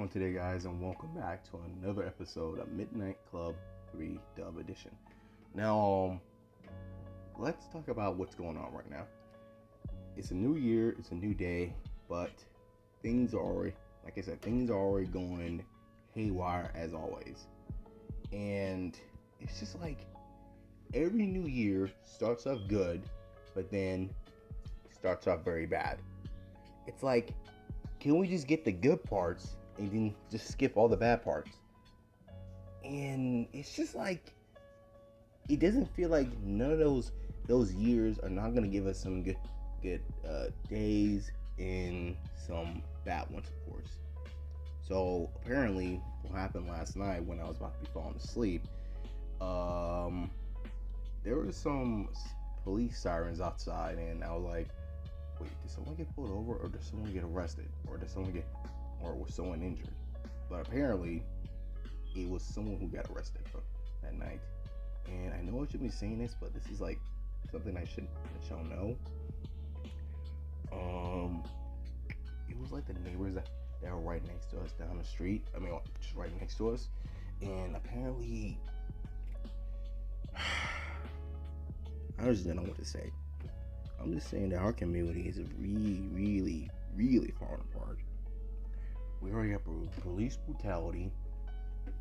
on today, guys, and welcome back to another episode of Midnight Club 3 Dub Edition. Now, let's talk about what's going on right now. It's a new year, it's a new day, but things are already, like I said, things are already going haywire as always. And it's just like every new year starts off good, but then starts off very bad. It's like, can we just get the good parts and then just skip all the bad parts? And it's just like, it doesn't feel like none of those years are not gonna give us some good days and some bad ones, of course. So apparently, what happened last night when I was about to be falling asleep, there were some police sirens outside, and I was like, wait, did someone get pulled over, or did someone get arrested, or was someone injured? But apparently, it was someone who got arrested that night. And I know I shouldn't be saying this, but this is like something I should let y'all know. It was like the neighbors that were right next to us down the street. I mean, just right next to us. And apparently, I just don't know what to say. I'm just saying that our community is really, really falling apart. We already have police brutality.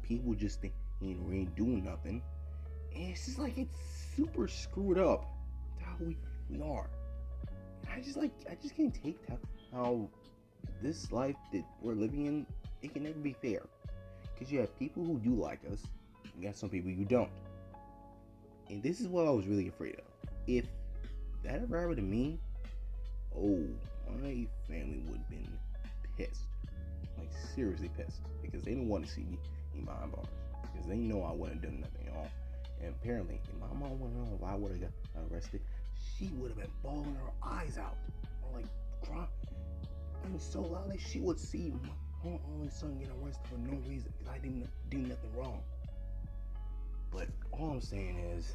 People just think we ain't doing nothing. And it's just like, it's super screwed up to how we are. I just can't take how this life that we're living in, it can never be fair. Because you have people who do like us, you got some people who don't. And this is what I was really afraid of. If that ever happened to me, oh, my family would have been pissed. Like, seriously pissed. Because they didn't want to see me behind bars. Because they know I wouldn't have done nothing at all. And apparently, if my mom would have known if I would have got arrested, she would have been bawling her eyes out. Or like, crying. I mean, so loud that she would see her only son get arrested for no reason. Because I didn't do nothing wrong. But all I'm saying is,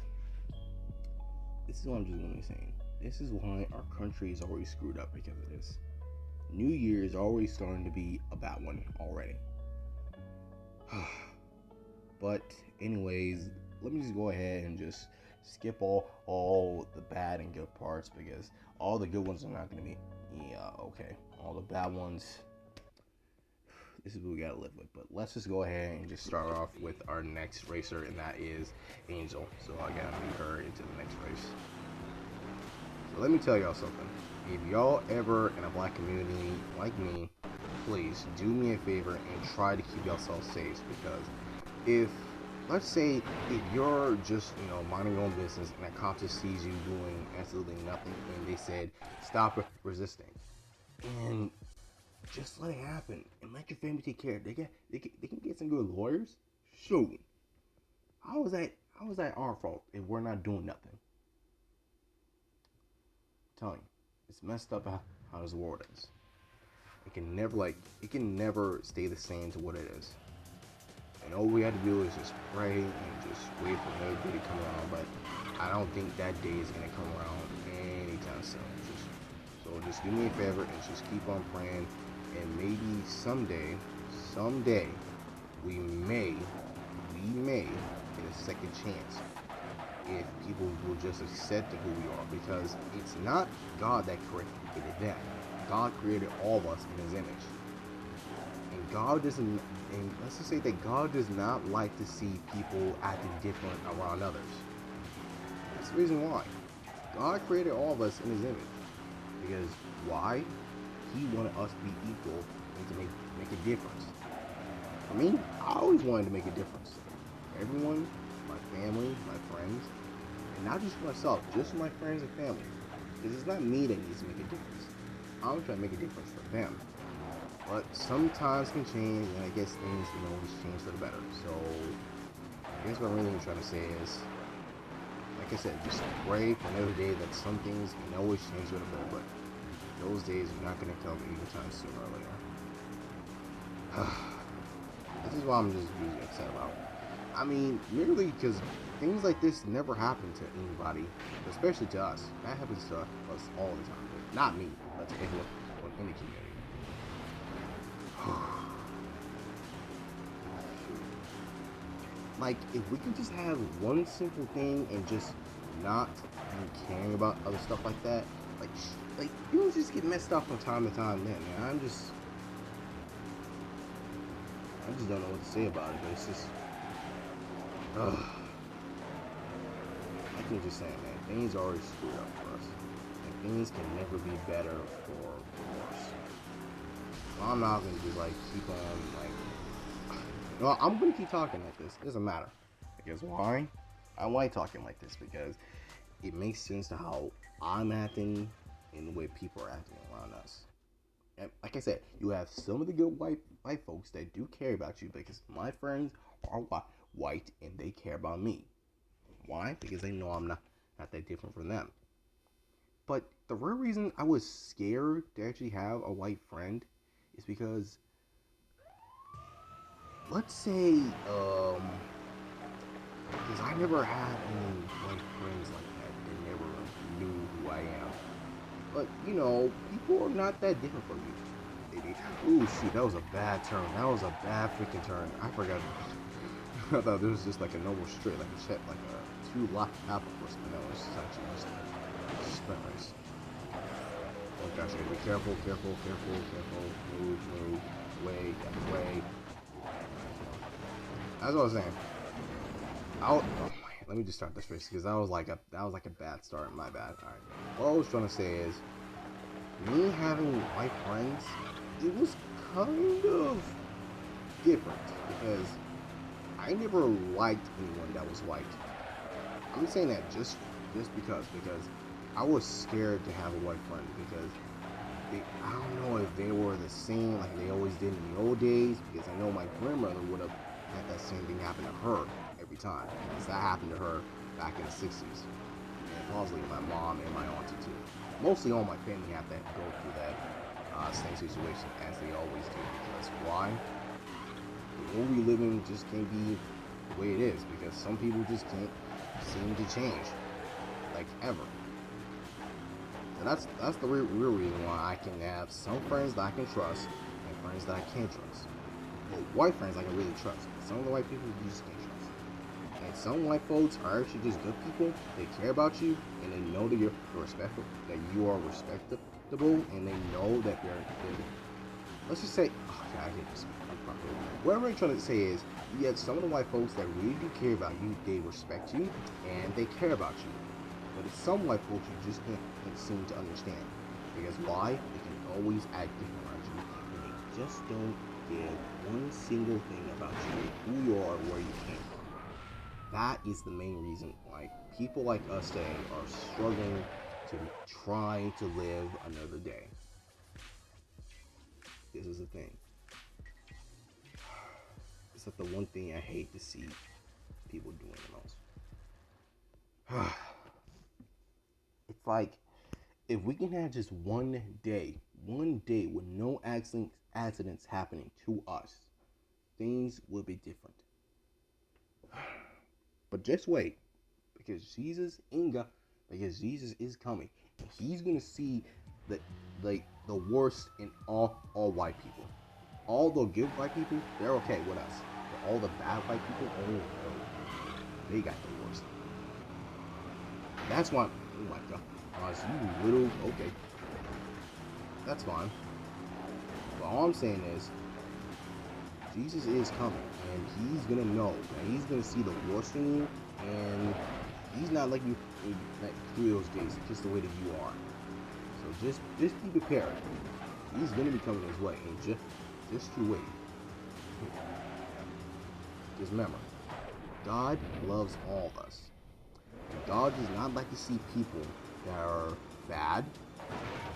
this is what I'm just going to be saying. This is why our country is already screwed up because of this. New Year is already starting to be a bad one already. But anyways, let me just go ahead and just skip all the bad and good parts, because all the good ones are not going to be okay. All the bad ones, this is what we got to live with. But let's just go ahead and just start off with our next racer, and that is Angel. So I got to move her into the next race. So let me tell y'all something. If y'all ever in a black community like me, please do me a favor and try to keep yourself safe. Because if, let's say, if you're just, minding your own business and a cop just sees you doing absolutely nothing and they said, stop resisting, and just let it happen and let your family take care of it. They can get some good lawyers. Shoot. How is that our fault if we're not doing nothing? I'm telling you, it's messed up how this world is. It can never stay the same to what it is. And all we have to do is just pray and just wait for another day to come around. But I don't think that day is gonna come around anytime soon. So just do me a favor and just keep on praying. And maybe someday, we may get a second chance if people will just accept who we are, because it's not God that created that. God created all of us in His image, and God doesn't. And let's just say that God does not like to see people acting different around others. That's the reason why God created all of us in His image. Because why? He wanted us to be equal and to make a difference. For me, I always wanted to make a difference. Everyone, my family, my friends, and not just for myself, just for my friends and family. Because it's not me that needs to make a difference. I'm trying to make a difference for them. But sometimes can change, and I guess things can always change for the better. So I guess what I'm really trying to say is, like I said, just pray for another day that some things can always change for the better. But those days are not going to come anytime sooner or later. This is what I'm just really upset about. I mean, merely because things like this never happen to anybody, especially to us. That happens to us all the time. Not me, but to everyone in the community. like, if we can just have one simple thing and just not be caring about other stuff like that, like, people just get messed up from time to time. Then, man, I just don't know what to say about it. But it's just, ugh. I can just say, man, things are already screwed up for us, and things can never be better or worse. So I'm not gonna just like keep on like. No, I'm gonna keep talking like this. It doesn't matter. Because why? I like talking like this because it makes sense to how I'm acting and the way people are acting around us. And like I said, you have some of the good white folks that do care about you because my friends are white and they care about me. Why? Because they know I'm not that different from them. But the real reason I was scared to actually have a white friend is because, let's say, because I never had any white friends like that. They never knew who I am. But, you know, people are not that different from you. Ooh, shoot, that was a bad turn. That was a bad freaking turn. I forgot. I thought this was just like a normal straight, like a check, like a two-lap apple course, but no, it's actually just a sprint race. Oh gosh, I gotta be careful, careful, careful, careful. Move, move, way, way. That's what I was saying. Oh my, let me just start this race because that was like a bad start. My bad. All right. What I was trying to say is, me having white friends, it was kind of different because I never liked anyone that was white. I'm saying that just because I was scared to have a white friend because I don't know if they were the same like they always did in the old days, because I know my grandmother would have had that same thing happen to her every time, because that happened to her back in the 60s, and possibly my mom and my auntie too. Mostly all my family have to go through that same situation as they always do, because why? The world we live in just can't be the way it is, because some people just can't seem to change, like ever. And that's the real reason why I can have some friends that I can trust and friends that I can't trust. Well, white friends I can really trust. Some of the white people you just can't trust. And some white folks are actually just good people. They care about you and they know that you're respectful, that you are respectable, and they know that they're let's just say, okay, I can't speak. What I'm really trying to say is, you have some of the white folks that really do care about you. They respect you and they care about you. But it's some white folks you just can't seem to understand. Because why? They can always act different around you, and they just don't give one single thing about you, who you are, where you came from. That is the main reason why people like us today are struggling to try to live another day. This is the thing. It's like the one thing I hate to see people doing the most. It's like, if we can have just one day with no accidents happening to us, things will be different. But just wait, because Jesus is coming. He's gonna see the worst in all white people. All the good white people, they're okay with us. But all the bad white people, oh no, they got the worst. That's why, oh my God, you little, okay, that's fine. But all I'm saying is, Jesus is coming, and he's gonna know, and he's gonna see the worst in you, and he's not like you like through those days, just the way that you are. So just be prepared. He's gonna be coming his way, and just you wait. Just remember, God loves all of us. God does not like to see people that are bad.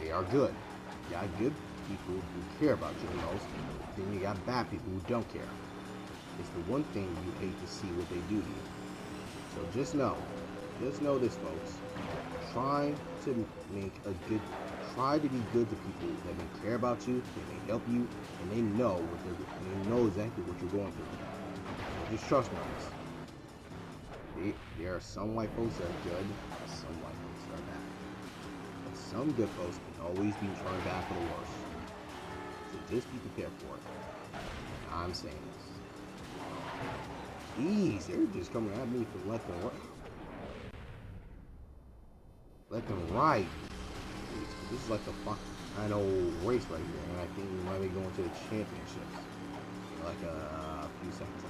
They are good. You got good people who care about you the most. Then you got bad people who don't care. It's the one thing you hate to see what they do to you. So just know this, folks. Try to be good to people that may care about you, that may help you, and they know exactly what you're going through. So just trust me on this. There are some white folks that are good, and some white folks that are bad. But some good folks can always be turned back for the worse. So just be prepared for it. I'm saying this. Jeez, they're just coming at me from left and right. Left and right. Jeez, this is like the final race right here, and I think we might be going to the championships. Like a few seconds.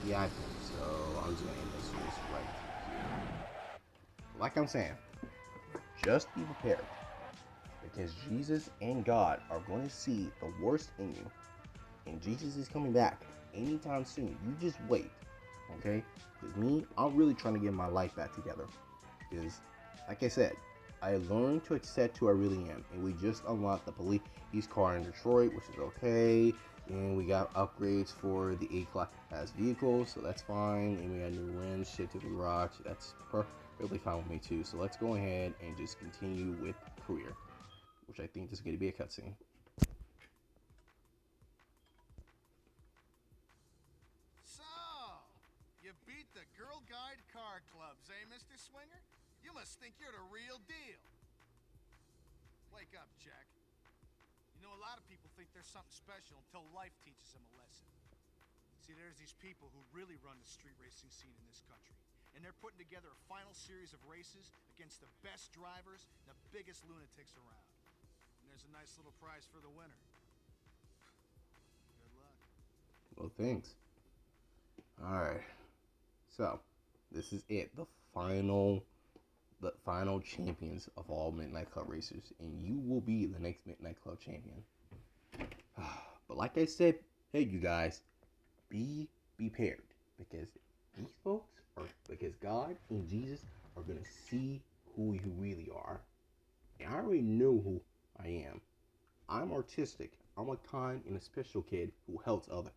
Yeah, I think so. I'm just gonna end this race right here. Like I'm saying, just be prepared, because Jesus and God are going to see the worst in you, and Jesus is coming back anytime soon. You just wait, okay? Because me, I'm really trying to get my life back together. Because, like I said, I learned to accept who I really am, and we just unlocked the police car in Detroit, which is okay. And we got upgrades for the A-class vehicles, so that's fine. And we got new rims, shit to the garage. That's perfectly fine with me too. So let's go ahead and just continue with career, which I think is going to be a cutscene. So, you beat the Girl Guide car clubs, eh, Mr. Swinger? You must think you're the real deal. Wake up, Jack. You know, a lot of people think there's something special until life teaches them a lesson. See, there's these people who really run the street racing scene in this country. And they're putting together a final series of races against the best drivers and the biggest lunatics around. And there's a nice little prize for the winner. Good luck. Well, thanks. Alright. So, this is it. The final champions of all Midnight Club racers, and you will be the next Midnight Club champion. But like I said, hey, you guys, be prepared, because these folks because God and Jesus are gonna see who you really are. And I already know who I am. I'm artistic. I'm a kind and a special kid who helps others.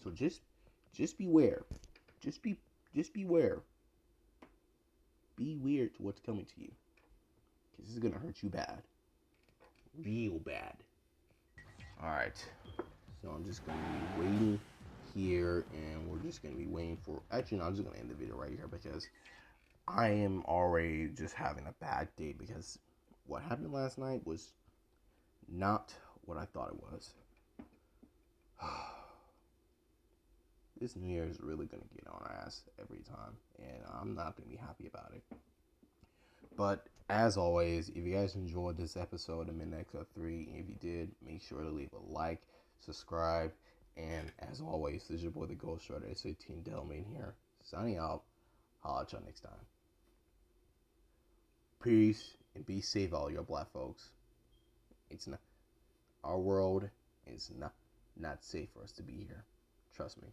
So just beware. Just beware. Be weird to what's coming to you, because this is gonna hurt you bad, real bad. All right, so I'm just gonna be waiting here, and we're just gonna be waiting for. Actually, no, I'm just gonna end the video right here, because I am already just having a bad day, because what happened last night was not what I thought it was. This New Year is really gonna get on our ass every time, and I'm not gonna be happy about it. But as always, if you guys enjoyed this episode of Midnight Club 3, and if you did, make sure to leave a like, subscribe, and as always, this is your boy the Ghost Rider, S18 Delmain here, signing out. Holla at y'all next time. Peace, and be safe, all your black folks. It's not, our world is not safe for us to be here. Trust me.